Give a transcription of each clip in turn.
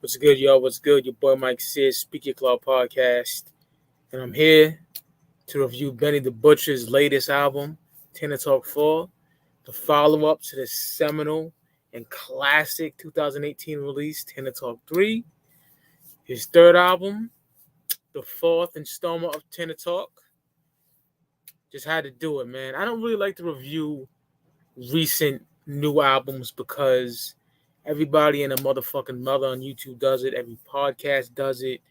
What's good, y'all? What's good? Your boy Mike Sears, Speak Your Clout podcast. And I'm here to review Benny the Butcher's latest album, Tana Talk 4, the follow-up to the seminal and classic 2018 release, Tana Talk 3. His third album, the fourth installment of Tana Talk. Just had to do it, man. I don't really like to review recent new albums because everybody and a motherfucking mother on YouTube does it. Every podcast does it.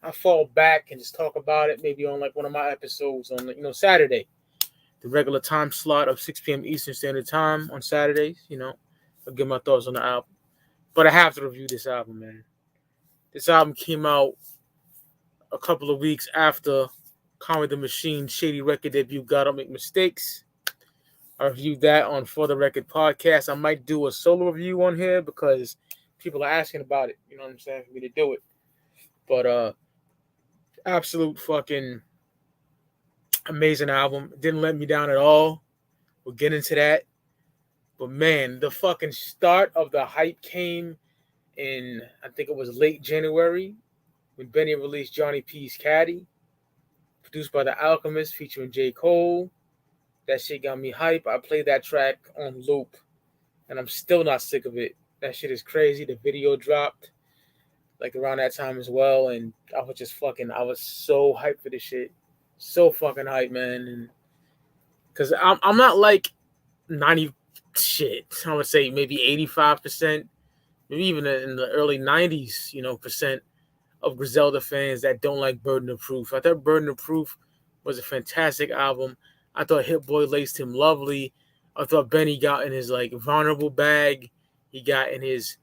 I fall back and just talk about it maybe on like one of my episodes on Saturday, the regular time slot of 6 p.m. Eastern Standard Time on Saturdays. I'll give my thoughts on the album, but I have to review this album, man. This album came out a couple of weeks after Conway the Machine's shady record debut, God Don't Make Mistakes. I reviewed that on For the Record podcast. I might do a solo review on here because people are asking about it. You know what I'm saying? For me to do it. But absolute fucking amazing album. Didn't let me down at all. We'll get into that. But man, the fucking start of the hype came in, I think it was late January, when Benny released Johnny P's Caddy, produced by The Alchemist, featuring J. Cole. That shit got me hype. I played that track on loop, and I'm still not sick of it. That shit is crazy. The video dropped like around that time as well, and I was so hyped for this shit. So fucking hyped, man. And because I'm not like 90 shit. I would say maybe 85%, maybe even in the early 90s, percent of Griselda fans that don't like Burden of Proof. I thought Burden of Proof was a fantastic album. I thought Hit Boy laced him lovely. I thought Benny got in his like vulnerable bag. He got in his,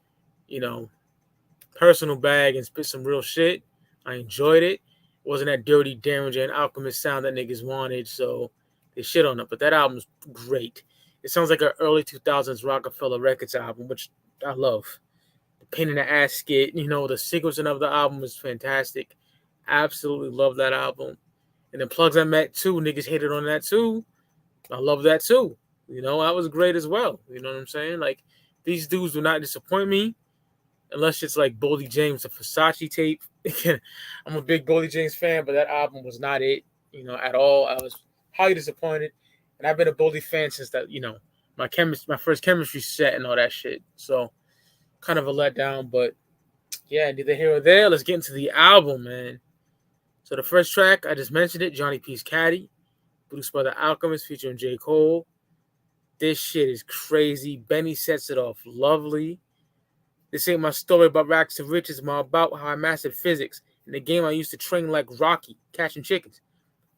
personal bag and spit some real shit. I enjoyed it. It wasn't that dirty Derringer and Alchemist sound that niggas wanted, so they shit on it. But that album's great. It sounds like an early 2000s Rockefeller Records album, which I love. The Pain in the Ass skit, the sequencing of the album was fantastic. Absolutely love that album. And then Plugs I Met too, niggas hated on that too. I love that too. That was great as well. You know what I'm saying? Like, these dudes do not disappoint me unless it's like Boldy James, the Versace tape. I'm a big Boldy James fan, but that album was not it, at all. I was highly disappointed. And I've been a Boldy fan since that, my first chemistry set and all that shit. So, kind of a letdown, but yeah, neither here or there. Let's get into the album, man. So the first track, I just mentioned it, Johnny P's Caddy, produced by The Alchemist, featuring J. Cole. This shit is crazy. Benny sets it off lovely. This ain't my story about racks to riches, but about how I mastered physics. In the game, I used to train like Rocky, catching chickens.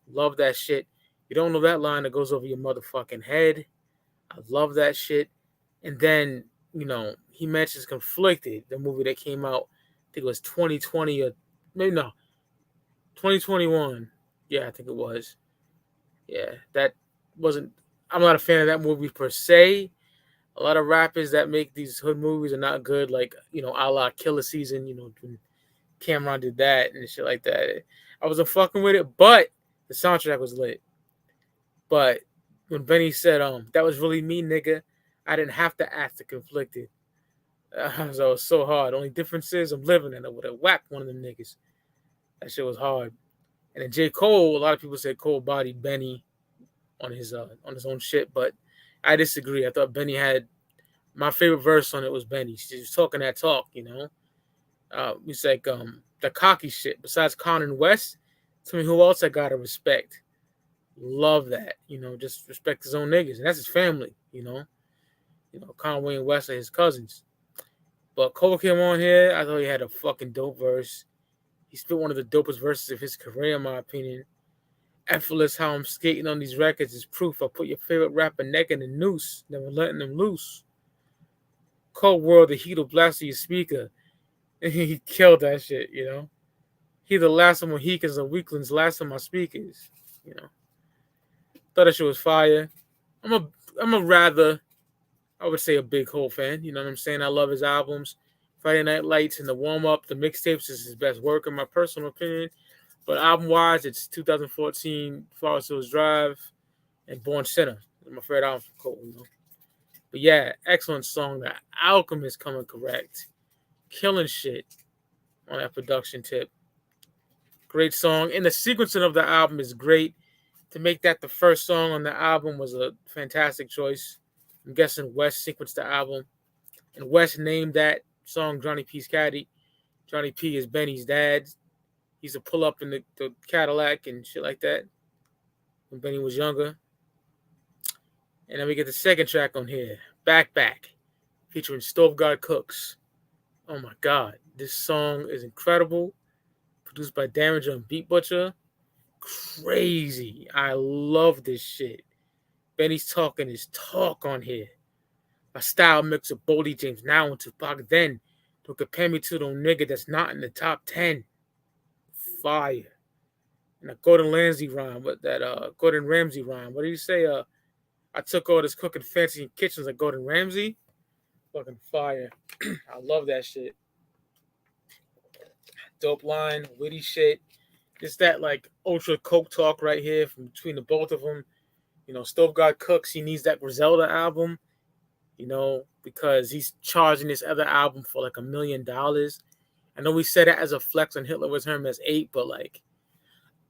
Love that shit. You don't know that line that goes over your motherfucking head. I love that shit. And then, he mentions Conflicted, the movie that came out, I think it was 2020 or maybe no, 2021. Yeah, I think it was. Yeah, that wasn't. I'm not a fan of that movie per se. A lot of rappers that make these hood movies are not good, like, a la Killer Season, when Cameron did that and shit like that. I wasn't fucking with it, but the soundtrack was lit. But when Benny said, that was really me, nigga, I didn't have to act the Conflicted. That was so hard. Only difference is I'm living and I would have whacked one of them niggas. That shit was hard. And then J. Cole, a lot of people said Cole bodied Benny on his own shit, but I disagree. I thought Benny had my favorite verse on it was Benny's. He was talking that talk, It's like the cocky shit. Besides Con and West, tell me who else I gotta respect. Love that, just respect his own niggas, and that's his family, Conway and West are his cousins. But Cole came on here. I thought he had a fucking dope verse. He spit one of the dopest verses of his career, in my opinion. Effortless how I'm skating on these records is proof I put your favorite rapper neck in the noose, never letting them loose. Cold World, the heat will blast to your speaker. And he killed that shit, He the last of Mohicans and Weaklings, last of my speakers, Thought that shit was fire. I'm a rather, I would say, a big Cole fan. You know what I'm saying? I love his albums. Friday Night Lights and the warm-up, the mixtapes is his best work in my personal opinion. But album-wise, it's 2014 Forest Hills Drive and Born Sinner. My favorite album from Cole, But yeah, excellent song. The Alchemist coming correct. Killing shit. on that production tip. Great song. And the sequencing of the album is great. To make that the first song on the album was a fantastic choice. I'm guessing West sequenced the album. And West named that song Johnny P's Caddy. Johnny P is Benny's dad. He used to pull up in the Cadillac and shit like that when Benny was younger. And then we get the second track on here, Back Back, featuring Stove God Cooks. Oh my God, this song is incredible. Produced by Damager and Beat Butcher. Crazy. I love this shit. Benny's talking his talk on here. My style mix of Boldy James now and Tupac then. Don't compare me to no nigga that's not in the top 10. Fire. And that Gordon Ramsay rhyme, what did he say? I took all this cooking fancy in kitchens like Gordon Ramsay. Fucking fire. I love that shit. Dope line, witty shit. Just that like ultra coke talk right here from between the both of them. You know, Stove God Cooks, he needs that Griselda album, you know, because he's charging this other album for like $1 million. I know we said it as a flex on Hitler was him as 8, but like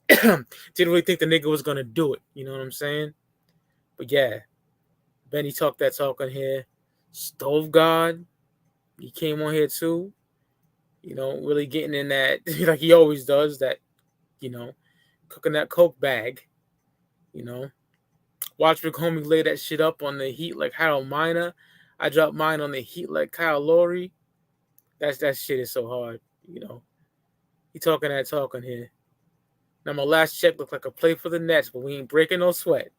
didn't really think the nigga was gonna do it. You know what I'm saying? But yeah, Benny talked that talk on here. Stove God, he came on here too. You know, really getting in that like he always does. That, you know, cooking that coke bag. You know, watch Rick Homie lay that shit up on the heat like Harold Miner. I dropped mine on the heat like Kyle Lowry. That shit is so hard. You know, he talking that talk on here. Now my last check looked like a play for the Nets, but we ain't breaking no sweat.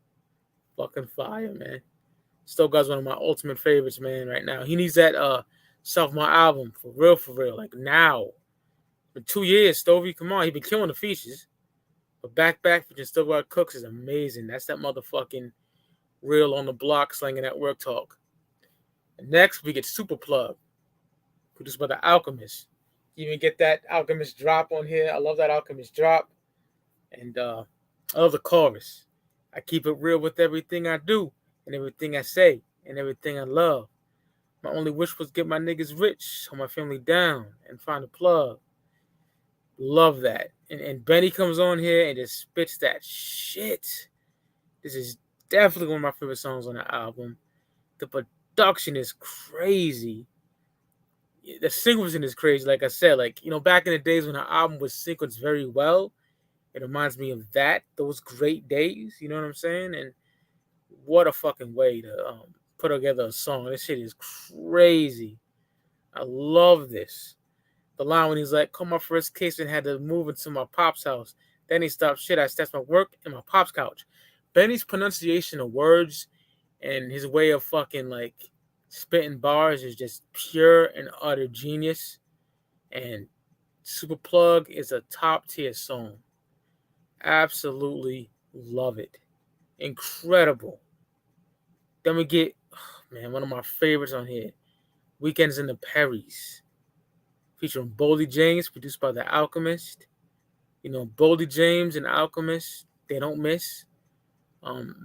Fucking fire, man. Still God's one of my ultimate favorites, man, right now. He needs that sophomore album for real, like now. For 2 years, Stovey, come on, he been killing the features. But Back for just Still God Cooks is amazing. That's that motherfucking real on the block slanging that work talk. And next we get Super Plug, produced by The Alchemist. You even get that Alchemist drop on here. I love that Alchemist drop. And I love the chorus. I keep it real with everything I do and everything I say and everything I love. My only wish was get my niggas rich, hold my family down, and find a plug. Love that. And Benny comes on here and just spits that shit. This is definitely one of my favorite songs on the album. The production is crazy. The sequencing is crazy. Like I said, like, you know, back in the days when the album was sequenced very well, it reminds me of those great days. You know what I'm saying? And what a fucking way to put together a song. This shit is crazy. I love this. The line when he's like, call my first case and had to move into my pop's house. Then he stopped shit. I stashed my work in my pop's couch. Benny's pronunciation of words and his way of fucking like spitting bars is just pure and utter genius. And Super Plug is a top tier song. Absolutely love it. Incredible. Then we get, one of my favorites on here, Weekends in the Perrys, featuring Boldy James, produced by The Alchemist. You know, Boldy James and Alchemist, they don't miss.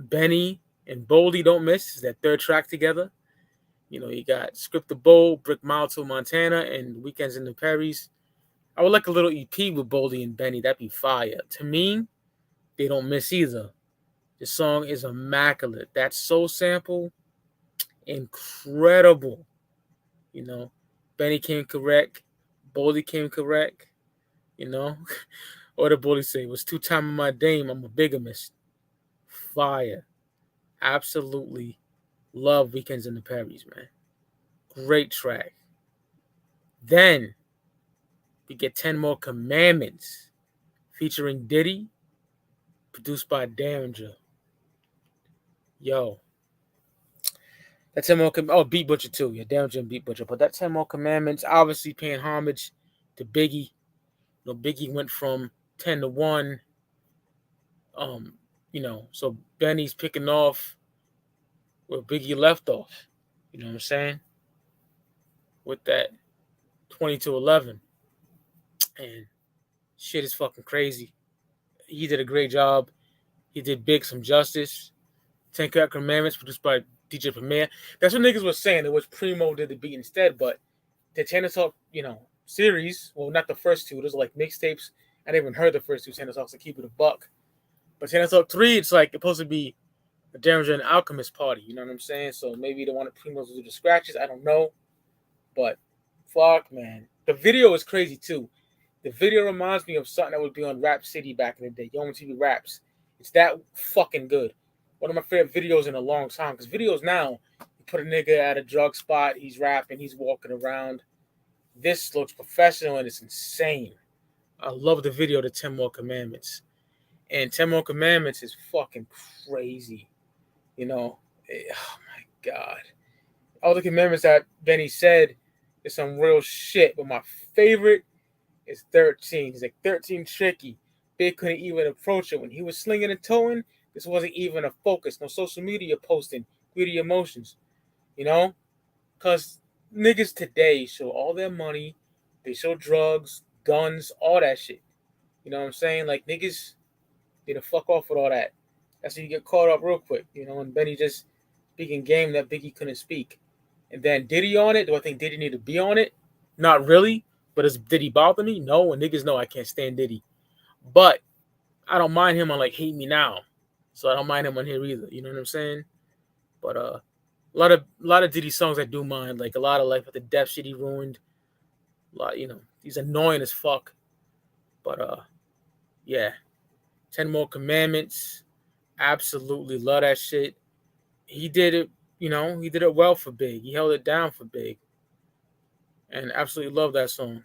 Benny and Boldy don't miss. It's that third track together. You know, you got Script the Bowl, Brick Mile to Montana, and Weekends in the Perrys. I would like a little EP with Boldy and Benny. That'd be fire. To me, they don't miss either. The song is immaculate. That soul sample, incredible. You know, Benny came correct. Boldy came correct. You know, or the Boldy say, was 2 times my dame. I'm a bigamist. Fire. Absolutely love Weekends in the Perrys, man. Great track. Then we get 10 More Commandments featuring Diddy, produced by Damager. Yo. That 10 More Beat Butcher too. Yeah, Damager and Beat Butcher. But that 10 More Commandments, obviously paying homage to Biggie. You know, Biggie went from 10 to 1. You know, so Benny's picking off where Biggie left off. You know what I'm saying? With that 20 to 11. And shit is fucking crazy. He did a great job. He did Big some justice. 10 Commandments produced by DJ Premier. That's what niggas was saying. It was Primo did the beat instead, but the Tana Talk, you know, series. Well, not the first two. Those are like mixtapes. I never even heard the first two Tana Talks to keep it a buck. But Tana Talk 3, it's like it's supposed to be a Derringer and Alchemist party. You know what I'm saying? So maybe they wanted Primo to do the scratches. I don't know. But fuck, man. The video is crazy too. The video reminds me of something that would be on Rap City back in the day. Yo MTV Raps. It's that fucking good. One of my favorite videos in a long time. Because videos now, you put a nigga at a drug spot, he's rapping, he's walking around. This looks professional and it's insane. I love the video to 10 More Commandments. And 10 More Commandments is fucking crazy. You know, oh my God. All the commandments that Benny said is some real shit. But my favorite is 13. He's like, 13 tricky. Big couldn't even approach it. When he was slinging and towing, this wasn't even a focus. No social media posting, greedy emotions. You know? Because niggas today show all their money. They show drugs, guns, all that shit. You know what I'm saying? Like, niggas need to fuck off with all that. That's when you get caught up real quick. You know, and Benny just speaking game that Biggie couldn't speak. And then Diddy on it. Do I think Diddy need to be on it? Not really. But does Diddy bother me? No. And niggas know I can't stand Diddy. But I don't mind him on like Hate Me Now. So I don't mind him on here either. You know what I'm saying? But a lot of Diddy songs I do mind. Like a lot of like with the death shit he ruined. A lot, you know, he's annoying as fuck. But yeah. 10 More Commandments. Absolutely love that shit. He did it, you know, he did it well for Big. He held it down for Big. And absolutely love that song.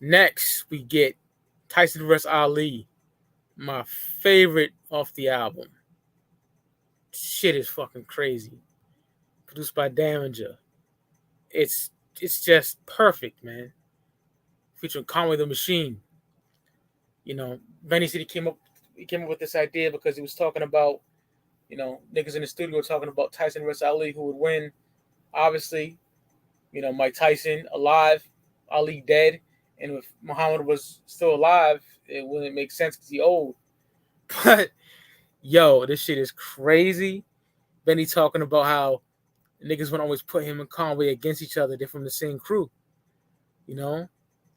Next, we get Tyson vs. Ali. My favorite off the album. Shit is fucking crazy. Produced by Damager. It's just perfect, man. Featuring Conway the Machine. You know, Benny said he came up with this idea because he was talking about, you know, niggas in the studio talking about Tyson vs. Ali, who would win. Obviously, you know, Mike Tyson alive, Ali dead. And if Muhammad was still alive, it wouldn't make sense because he's old. But, yo, this shit is crazy. Benny talking about how niggas would always put him and Conway against each other. They're from the same crew. You know?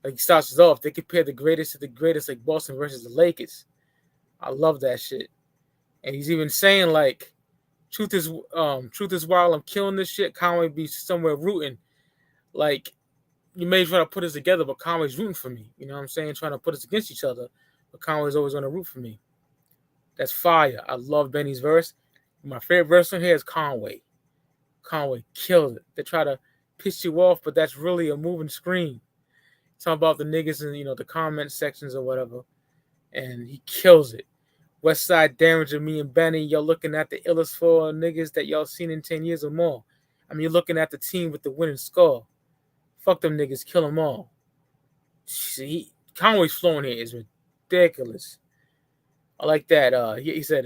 Like, he starts us off. They compare the greatest to the greatest, like Boston versus the Lakers. I love that shit. And he's even saying, like, truth is while I'm killing this shit, Conway be somewhere rooting. Like, you may try to put us together, but Conway's rooting for me. You know what I'm saying? Trying to put us against each other, but Conway's always going to root for me. That's fire. I love Benny's verse. My favorite verse on here is Conway. Conway killed it. They try to piss you off, but that's really a moving screen. Talking about the niggas in, you know, the comment sections or whatever. And he kills it. Westside Damager, me and Benny, y'all looking at the illest four niggas that y'all seen in 10 years or more. I mean, you're looking at the team with the winning score. Fuck them niggas, kill them all. See, Conway's flowing here is ridiculous. I like that. He said,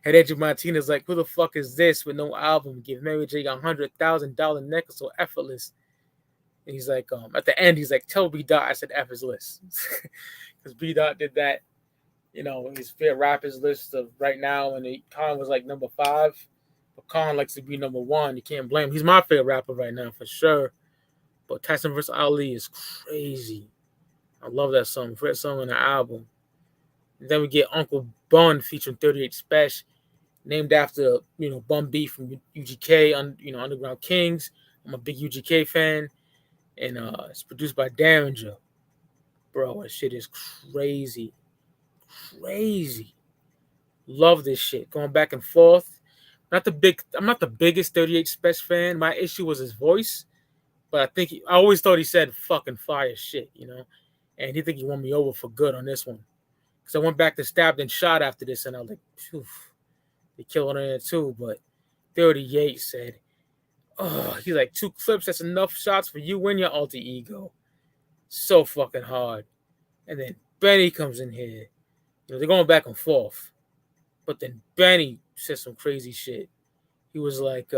had Andrew Martinez like, who the fuck is this with no album? Give Mary J $100,000 necklace so effortless. And he's like, at the end, he's like, tell B Dot I said F his list. Because B Dot did that, you know, his favorite rappers list of right now, and Khan was like number 5. But Khan likes to be number 1. You can't blame him. He's my favorite rapper right now for sure. But Tyson vs. Ali is crazy. I love that song. Favorite song on the album. And then we get Uncle Bun featuring 38 Special, named after, you know, Bun B from UGK, you know, Underground Kings. I'm a big UGK fan. And it's produced by Damager. Bro, that shit is crazy. Crazy. Love this shit. Going back and forth. I'm not the biggest 38 Special fan. My issue was his voice. But I always thought he said fucking fire shit, you know? And he think he won me over for good on this one. Because I went back to Stabbed and Shot after this, and I was like, phew, they killed on it too. But 38 said, oh, he's like, 2 clips, that's enough shots for you and your alter ego. So fucking hard. And then Benny comes in here. You know, they're going back and forth. But then Benny said some crazy shit. He was like,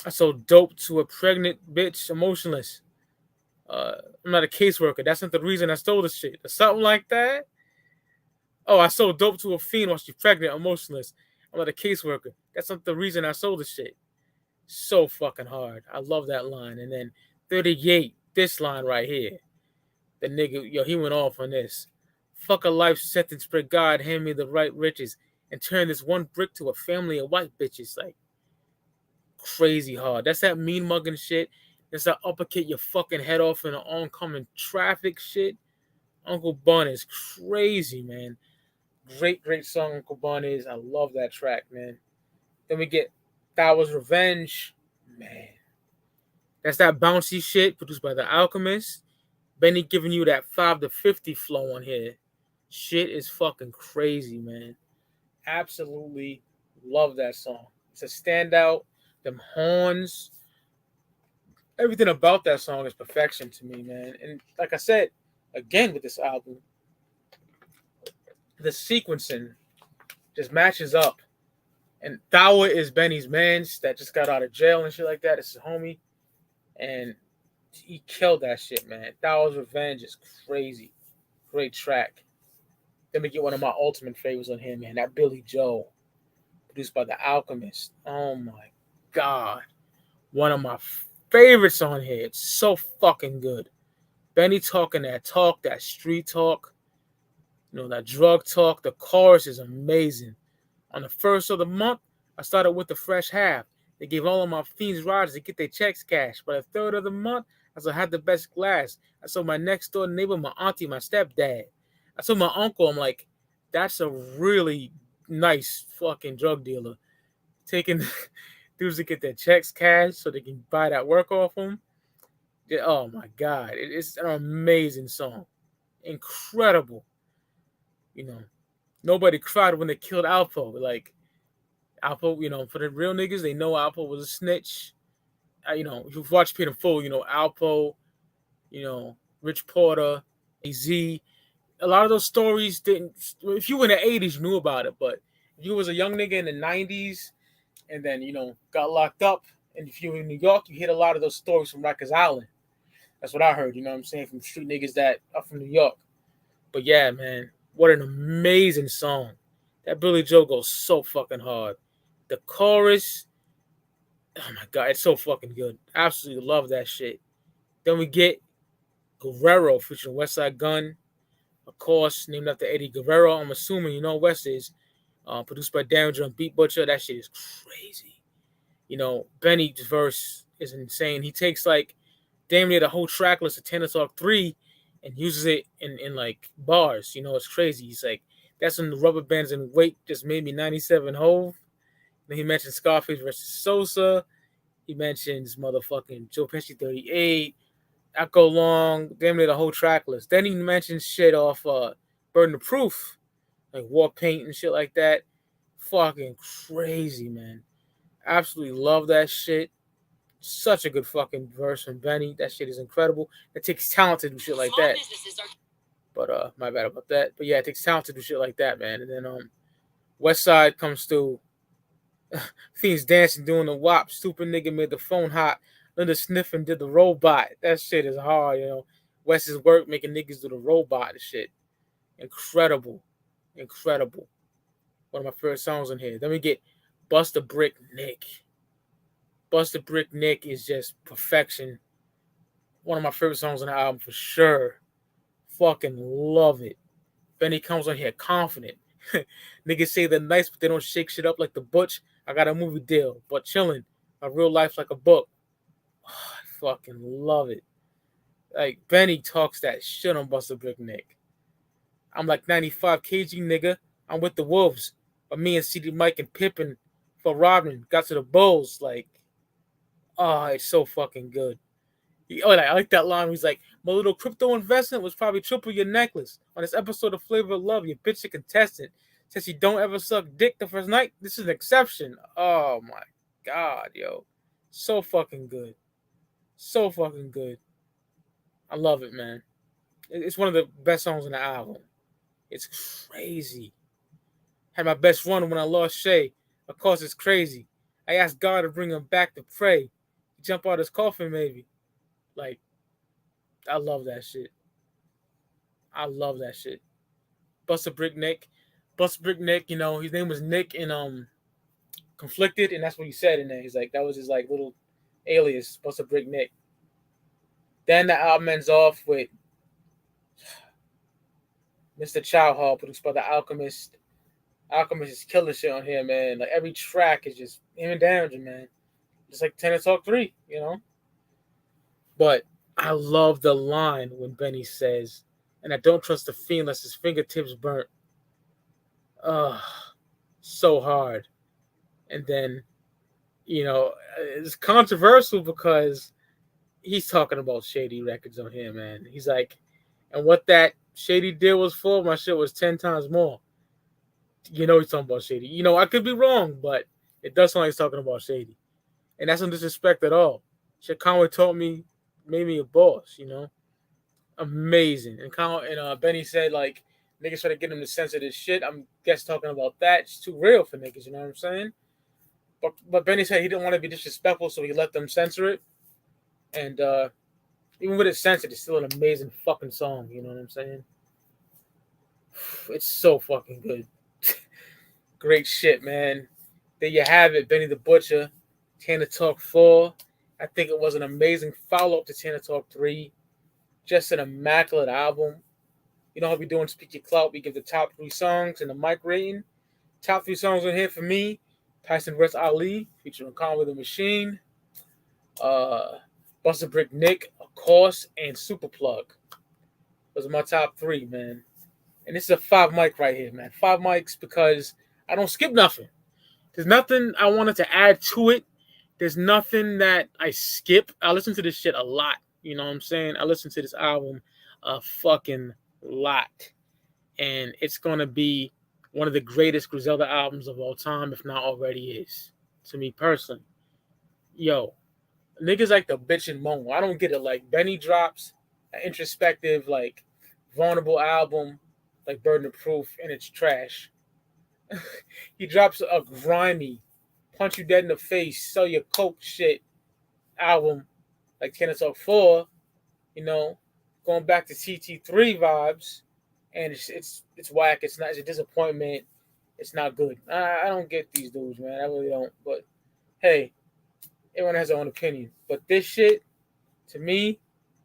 I sold dope to a pregnant bitch, emotionless. I'm not a caseworker. That's not the reason I stole the shit. Or something like that. Oh, I sold dope to a fiend while she's pregnant, emotionless. I'm not a caseworker. That's not the reason I sold the shit. So fucking hard. I love that line. And then 38, this line right here. The nigga, yo, he went off on this. Fuck a life sentence, pray God hand me the right riches and turn this one brick to a family of white bitches. Like, crazy hard. That's that mean mugging shit. That's that uppercut your fucking head off in the oncoming traffic shit. Uncle Bun is crazy, man. Great, great song, Uncle Bun is. I love that track, man. Then we get That Was Revenge. Man. That's that bouncy shit produced by The Alchemist. Benny giving you that 5 to 50 flow on here. Shit is fucking crazy, man. Absolutely love that song. It's a standout. Them horns. Everything about that song is perfection to me, man. And like I said, again with this album, the sequencing just matches up. And Dawa is Benny's man that just got out of jail and shit like that. It's his homie. And he killed that shit, man. Dawa's Revenge is crazy. Great track. Then we get one of my ultimate favorites on him, man. That Billy Joe, produced by The Alchemist. Oh my God. One of my favorites on here. It's so fucking good. Benny talking that talk, that street talk, that drug talk. The chorus is amazing. On the first of the month, I started with the fresh half. They gave all of my fiends riders to get their checks cashed. By the third of the month, I still had the best glass. I saw my next door neighbor, my auntie, my stepdad. I saw my uncle. I'm like, that's a really nice fucking drug dealer. Taking dudes to get their checks cashed so they can buy that work off them. Oh my God. It's an amazing song. Incredible. Nobody cried when they killed Alpo. Like, Alpo, for the real niggas, they know Alpo was a snitch. If you've watched Peter Full, Alpo, Rich Porter, AZ. A lot of those stories didn't. If you were in the 80s, you knew about it. But if you was a young nigga in the 90s and then, got locked up, and if you were in New York, you heard a lot of those stories from Rikers Island. That's what I heard, you know what I'm saying, from street niggas that are from New York. But yeah, man, what an amazing song. That Billy Joe goes so fucking hard. The chorus, oh my God, it's so fucking good. Absolutely love that shit. Then we get Guerrero featuring Westside Gunn. Of course, named after Eddie Guerrero. I'm assuming you know West is. Produced by Damager and Beat Butcher. That shit is crazy. Benny's verse is insane. He takes like damn near the whole track list of Tana Talk 3 and uses it in like bars. It's crazy. He's like, that's when the rubber bands and weight just made me 97 Hove. Then he mentions Scarface versus Sosa. He mentions motherfucking Joe Pesci 38. Echo Long, damn near the whole track list. Then he mentions shit off Burden of Proof, like War Paint and shit like that. Fucking crazy, man. Absolutely love that shit. Such a good fucking verse from Benny. That shit is incredible. It takes talent to do shit like that. But my bad about that. But yeah, it takes talent to do shit like that, man. And then West Side comes through. Fiends dancing, doing the wop. Stupid nigga made the phone hot. Linda sniffing did the robot. That shit is hard, West's work making niggas do the robot and shit. Incredible. Incredible. One of my favorite songs on here. Then we get Busta Brick Nick. Busta Brick Nick is just perfection. One of my favorite songs on the album for sure. Fucking love it. Benny comes on here confident. Niggas say they're nice, but they don't shake shit up like the Butch. I got a movie deal, but chilling. My real life like a book. Oh, I fucking love it. Like, Benny talks that shit on Busta Brick Nick. I'm like 95 kg, nigga. I'm with the Wolves. But me and CD Mike and Pippin for Robin got to the Bulls. Like, oh, it's so fucking good. I like that line. He's like, my little crypto investment was probably triple your necklace. On this episode of Flavor of Love, your bitch a contestant. Says you don't ever suck dick the first night. This is an exception. Oh my God, yo. So fucking good. So fucking good. I love it, man. It's one of the best songs on the album. It's crazy. Had my best run when I lost Shay. Of course, it's crazy. I asked God to bring him back to pray. Jump out his coffin, maybe. Like, I love that shit. I love that shit. Busta Brick Nick. Busta Brick Nick, his name was Nick in conflicted, and that's what he said in there. He's like, that was his like little alias, Busta Brick Nick. Then the album ends off with Mr. Childhall produced by the Alchemist. Alchemist is killing shit on here, man. Like every track is just even damaging, man. Just like Tana Talk 3, you know? But I love the line when Benny says, and I don't trust the fiend unless his fingertips burnt. Ugh, so hard. And then, you know, it's controversial because he's talking about Shady Records on here, man. He's like, and what that Shady deal was for, my shit was 10 times more. You know he's talking about Shady. You know, I could be wrong, but it does sound like he's talking about Shady. And that's no disrespect at all. Shit Conway taught me, made me a boss, you know? Amazing. And Benny said, like, niggas try to get him to censor this shit. I'm guess talking about that. It's too real for niggas, you know what I'm saying? But Benny said he didn't want to be disrespectful, so he let them censor it. And even with it censored, it's still an amazing fucking song, you know what I'm saying? It's so fucking good. Great shit, man. There you have it, Benny the Butcher, Tana Talk 4. I think it was an amazing follow-up to Tana Talk 3. Just an immaculate album. You know how we doing Speak Your Clout? We give the top 3 songs and the mic rating. Top 3 songs on here for me. Tyson Ali, featuring Conway the Machine. Busta Brick Nick, of course, and Super Plug. Those are my top 3, man. And this is a 5 mic right here, man. 5 mics because I don't skip nothing. There's nothing I wanted to add to it. There's nothing that I skip. I listen to this shit a lot. You know what I'm saying? I listen to this album a fucking lot. And it's going to be one of the greatest Griselda albums of all time, if not already is. To me personally. Yo, niggas like the bitch and moan. I don't get it. Like, Benny drops an introspective, like, vulnerable album, like Burden of Proof, and it's trash. He drops a grimy, punch you dead in the face, sell your coke shit album, like Tana Talk 4, you know, going back to TT3 vibes, and it's whack. It's not. It's a disappointment. It's not good. I don't get these dudes, man. I really don't. But hey, everyone has their own opinion. But this shit, to me,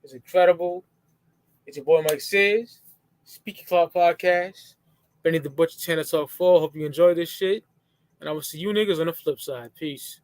is incredible. It's your boy Mike Sears, Speak Your Clout Podcast. Benny the Butcher, Tana Talk 4. Hope you enjoy this shit. And I will see you niggas on the flip side. Peace.